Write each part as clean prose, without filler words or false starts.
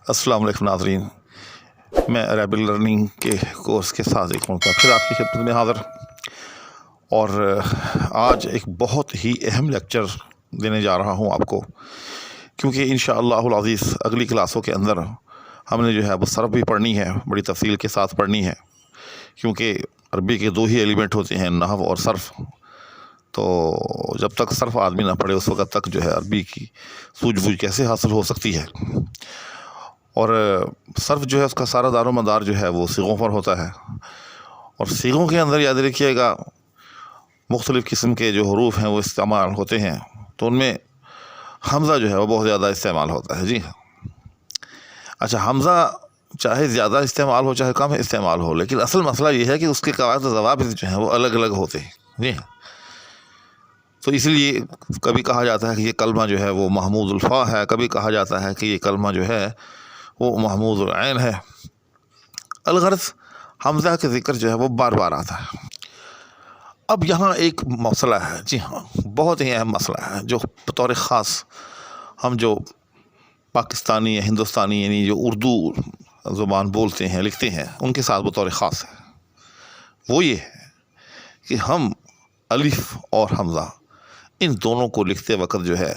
السلام علیکم ناظرین، میں عربک لرننگ کے کورس کے ساتھ ایک مرتبہ پھر آپ کی خدمت میں حاضر، اور آج ایک بہت ہی اہم لیکچر دینے جا رہا ہوں آپ کو، کیونکہ انشاءاللہ العزیز اگلی کلاسوں کے اندر ہم نے جو ہے وہ صرف بھی پڑھنی ہے، بڑی تفصیل کے ساتھ پڑھنی ہے، کیونکہ عربی کے دو ہی ایلیمنٹ ہوتے ہیں، نحو اور صرف۔ تو جب تک صرف آدمی نہ پڑھے اس وقت تک جو ہے عربی کی سوجھ بوجھ کیسے حاصل ہو سکتی ہے؟ اور صرف جو ہے اس کا سارا دار و مدار جو ہے وہ صیغوں پر ہوتا ہے، اور صیغوں کے اندر یاد رکھیے گا مختلف قسم کے جو حروف ہیں وہ استعمال ہوتے ہیں، تو ان میں حمزہ جو ہے وہ بہت زیادہ استعمال ہوتا ہے۔ جی ہاں، اچھا، حمزہ چاہے زیادہ استعمال ہو چاہے کم استعمال ہو، لیکن اصل مسئلہ یہ ہے کہ اس کے قواعد و ضوابط جو ہیں وہ الگ الگ ہوتے ہیں۔ جی ہاں، تو اس لیے کبھی کہا جاتا ہے کہ یہ کلمہ جو ہے وہ محمود الفا ہے، کبھی کہا جاتا ہے کہ یہ کلمہ جو ہے وہ محمود العین ہے۔ الغرض حمزہ کے ذکر جو ہے وہ بار بار آتا ہے۔ اب یہاں ایک مسئلہ ہے، جی ہاں، بہت ہی اہم مسئلہ ہے، جو بطور خاص ہم جو پاکستانی یا ہندوستانی یعنی جو اردو زبان بولتے ہیں لکھتے ہیں ان کے ساتھ بطور خاص ہے، وہ یہ ہے کہ ہم الف اور حمزہ ان دونوں کو لکھتے وقت جو ہے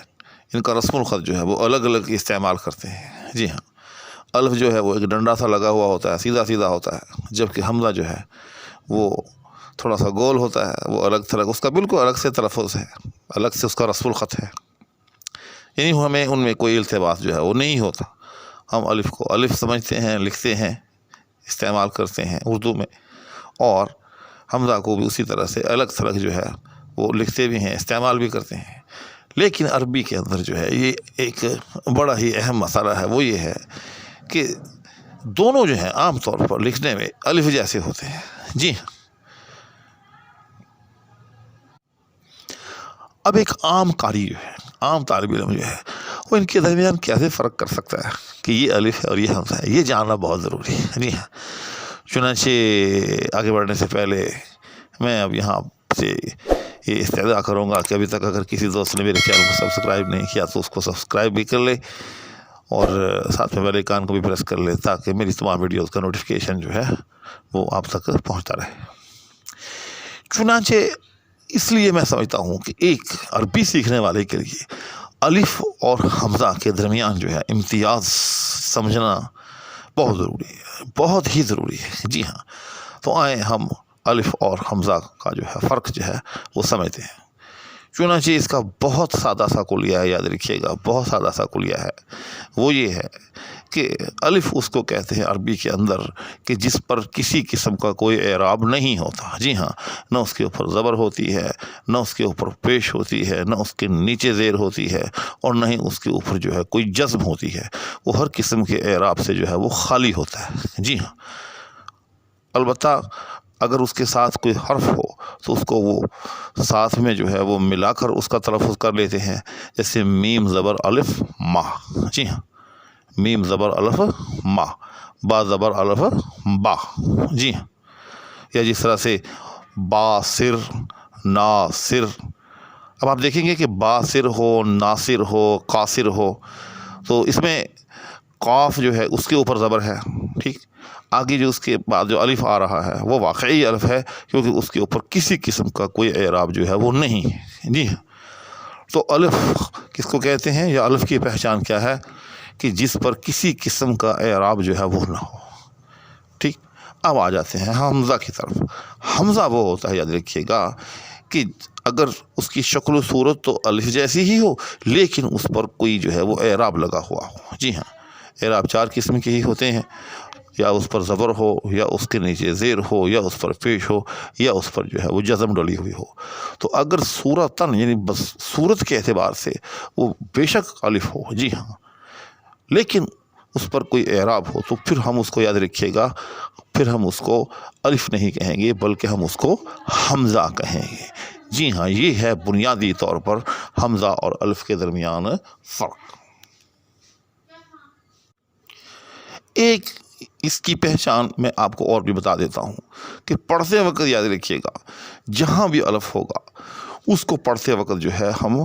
ان کا رسم الخط جو ہے وہ الگ الگ استعمال کرتے ہیں۔ جی ہاں، الف جو ہے وہ ایک ڈنڈا سا لگا ہوا ہوتا ہے، سیدھا سیدھا ہوتا ہے، جبکہ حمزہ جو ہے وہ تھوڑا سا گول ہوتا ہے، وہ الگ طرح اس کا بالکل الگ سے تلفظ ہے، الگ سے اس کا رسم الخط ہے، یعنی ہمیں ان میں کوئی التباس جو ہے وہ نہیں ہوتا۔ ہم الف کو الف سمجھتے ہیں، لکھتے ہیں، استعمال کرتے ہیں اردو میں، اور حمزہ کو بھی اسی طرح سے الگ تھلگ جو ہے وہ لکھتے بھی ہیں، استعمال بھی کرتے ہیں۔ لیکن عربی کے اندر جو ہے یہ ایک بڑا ہی اہم مسئلہ ہے، وہ یہ ہے کہ دونوں جو ہیں عام طور پر لکھنے میں الف جیسے ہوتے ہیں۔ جی ہاں، اب ایک عام قاری جو ہے، عام طالب علم جو ہے، وہ ان کے درمیان کیسے فرق کر سکتا ہے کہ یہ الف ہے اور یہ حمزہ ہے؟ یہ جاننا بہت ضروری ہے۔ جی ہاں، چنانچہ آگے بڑھنے سے پہلے میں اب یہاں سے یہ استدعا کروں گا کہ ابھی تک اگر کسی دوست نے میرے چینل کو سبسکرائب نہیں کیا تو اس کو سبسکرائب بھی کر لے، اور ساتھ میں بیل آئیکن کو بھی پریس کر لے، تاکہ میری تمام ویڈیوز کا نوٹیفیکیشن جو ہے وہ آپ تک پہنچتا رہے۔ چنانچہ اس لیے میں سمجھتا ہوں کہ ایک عربی سیکھنے والے کے لیے الف اور حمزہ کے درمیان جو ہے امتیاز سمجھنا بہت ضروری ہے، بہت ہی ضروری ہے۔ جی ہاں، تو آئیں ہم الف اور حمزہ کا جو ہے فرق جو ہے وہ سمجھتے ہیں۔ چنانچہ اس کا بہت سادہ سا کلیہ ہے، یاد رکھیے گا، بہت سادہ سا کلیہ ہے، وہ یہ ہے کہ الف اس کو کہتے ہیں عربی کے اندر کہ جس پر کسی قسم کا کوئی اعراب نہیں ہوتا۔ جی ہاں، نہ اس کے اوپر زبر ہوتی ہے، نہ اس کے اوپر پیش ہوتی ہے، نہ اس کے نیچے زیر ہوتی ہے، اور نہ ہی اس کے اوپر جو ہے کوئی جزم ہوتی ہے، وہ ہر قسم کے اعراب سے جو ہے وہ خالی ہوتا ہے۔ جی ہاں، البتہ اگر اس کے ساتھ کوئی حرف ہو تو اس کو وہ ساتھ میں جو ہے وہ ملا کر اس کا تلفظ کر لیتے ہیں، جیسے میم زبر الف ما۔ جی ہاں، میم زبر الف ما، با زبر الف با۔ جی ہاں، یا جس طرح سے باصر ناصر۔ اب آپ دیکھیں گے کہ باصر ہو، ناصر ہو، قاصر ہو، تو اس میں قاف جو ہے اس کے اوپر زبر ہے، ٹھیک، آگے جو اس کے بعد جو الف آ رہا ہے وہ واقعی الف ہے، کیونکہ اس کے اوپر کسی قسم کا کوئی اعراب جو ہے وہ نہیں ہے۔ جی ہاں، تو الف کس کو کہتے ہیں، یا الف کی پہچان کیا ہے؟ کہ جس پر کسی قسم کا اعراب جو ہے وہ نہ ہو۔ ٹھیک، اب آ جاتے ہیں حمزہ کی طرف۔ حمزہ وہ ہوتا ہے، یاد رکھیے گا، کہ اگر اس کی شکل و صورت تو الف جیسی ہی ہو لیکن اس پر کوئی جو ہے وہ اعراب لگا ہوا ہو۔ جی ہاں، اعراب چار قسم کے ہی ہوتے ہیں، یا اس پر زبر ہو، یا اس کے نیچے زیر ہو، یا اس پر پیش ہو، یا اس پر جو ہے وہ جزم ڈلی ہوئی ہو۔ تو اگر صورتاً یعنی بس صورت کے اعتبار سے وہ بے شک الف ہو، جی ہاں، لیکن اس پر کوئی اعراب ہو تو پھر ہم اس کو، یاد رکھیے گا، پھر ہم اس کو الف نہیں کہیں گے بلکہ ہم اس کو حمزہ کہیں گے۔ جی ہاں، یہ ہے بنیادی طور پر حمزہ اور الف کے درمیان فرق۔ ایک اس کی پہچان میں آپ کو اور بھی بتا دیتا ہوں کہ پڑھتے وقت یاد رکھیے گا، جہاں بھی الف ہوگا اس کو پڑھتے وقت جو ہے ہم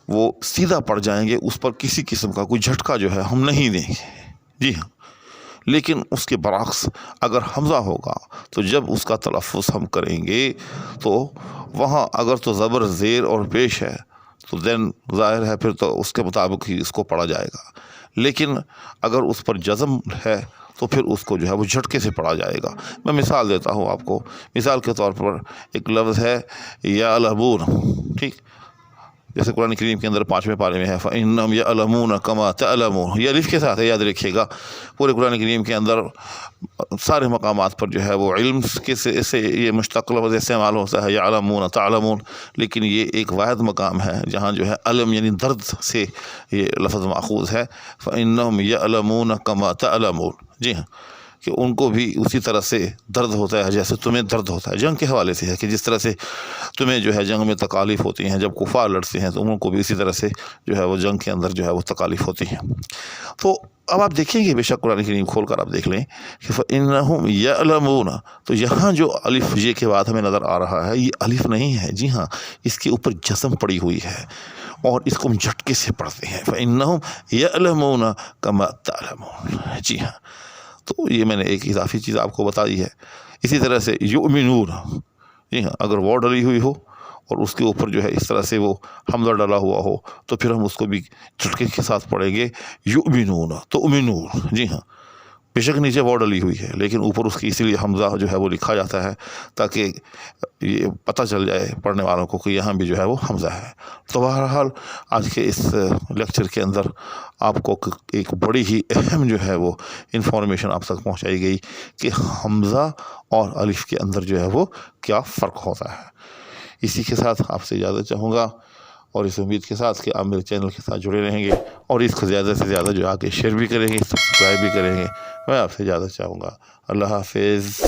وہ سیدھا پڑھ جائیں گے، اس پر کسی قسم کا کوئی جھٹکا جو ہے ہم نہیں دیں گے۔ جی ہاں، لیکن اس کے برعکس اگر حمزہ ہوگا تو جب اس کا تلفظ ہم کریں گے تو وہاں اگر تو زبر زیر اور پیش ہے تو دین ظاہر ہے پھر تو اس کے مطابق ہی اس کو پڑھا جائے گا، لیکن اگر اس پر جزم ہے تو پھر اس کو جو ہے وہ جھٹکے سے پڑھا جائے گا۔ میں مثال دیتا ہوں آپ کو، مثال کے طور پر ایک لفظ ہے یعلمون، ٹھیک، جیسے قرآن کریم کے اندر 5ویں پارے میں ہے فَإِنَّهُمْ يَعْلَمُونَ كَمَا تَعْلَمُونَ، یہ الف کے ساتھ ہے، یاد رکھیے گا۔ پورے قرآن کریم کے اندر سارے مقامات پر جو ہے وہ علم کے سے یہ مشتق لفظ استعمال ہوتا ہے، یعلمون تعلمون، لیکن یہ ایک واحد مقام ہے جہاں جو ہے علم یعنی درد سے یہ لفظ ماخوذ ہے، فَإِنَّهُمْ يَعْلَمُونَ كَمَا تَعْلَمُونَ، جی ہاں، کہ ان کو بھی اسی طرح سے درد ہوتا ہے جیسے تمہیں درد ہوتا ہے۔ جنگ کے حوالے سے ہے کہ جس طرح سے تمہیں جو ہے جنگ میں تکالیف ہوتی ہیں، جب کفار لڑتے ہیں تو ان کو بھی اسی طرح سے جو ہے وہ جنگ کے اندر جو ہے وہ تکالیف ہوتی ہیں۔ تو اب آپ دیکھیں گے، بے شک قرآن کریم کھول کر آپ دیکھ لیں کہ فَإِنَّهُمْ يَعْلَمُونَ، تو یہاں جو الف یہ کے بعد ہمیں نظر آ رہا ہے یہ الف نہیں ہے، جی ہاں، اس کے اوپر جزم پڑی ہوئی ہے اور اس کو ہم جھٹکے سے پڑھتے ہیں، فَإِنَّهُمْ يَعْلَمُونَ كَمَا تَعْلَمُونَ، جی ہاں۔ تو یہ میں نے ایک اضافی چیز آپ کو بتائی ہے۔ اسی طرح سے یؤمنون، جی ہاں، اگر وہ ڈلی ہوئی ہو اور اس کے اوپر جو ہے اس طرح سے وہ حمزہ ڈلا ہوا ہو تو پھر ہم اس کو بھی جھٹکے کے ساتھ پڑھیں گے، یؤمنون تؤمنون، جی ہاں، بے شک نیچے وہ ڈلی ہوئی ہے لیکن اوپر اس کی اسی لیے حمزہ جو ہے وہ لکھا جاتا ہے تاکہ یہ پتہ چل جائے پڑھنے والوں کو کہ یہاں بھی جو ہے وہ حمزہ ہے۔ تو بہرحال آج کے اس لیکچر کے اندر آپ کو ایک بڑی ہی اہم جو ہے وہ انفارمیشن آپ تک پہنچائی گئی کہ حمزہ اور الف کے اندر جو ہے وہ کیا فرق ہوتا ہے۔ اسی کے ساتھ آپ سے اجازت چاہوں گا اور اس امید کے ساتھ کہ آپ میرے چینل کے ساتھ جڑے رہیں گے اور اس کو زیادہ سے زیادہ جو آگے شیئر بھی کریں گے، سبسکرائب بھی کریں گے۔ میں آپ سے اجازت چاہوں گا، اللہ حافظ۔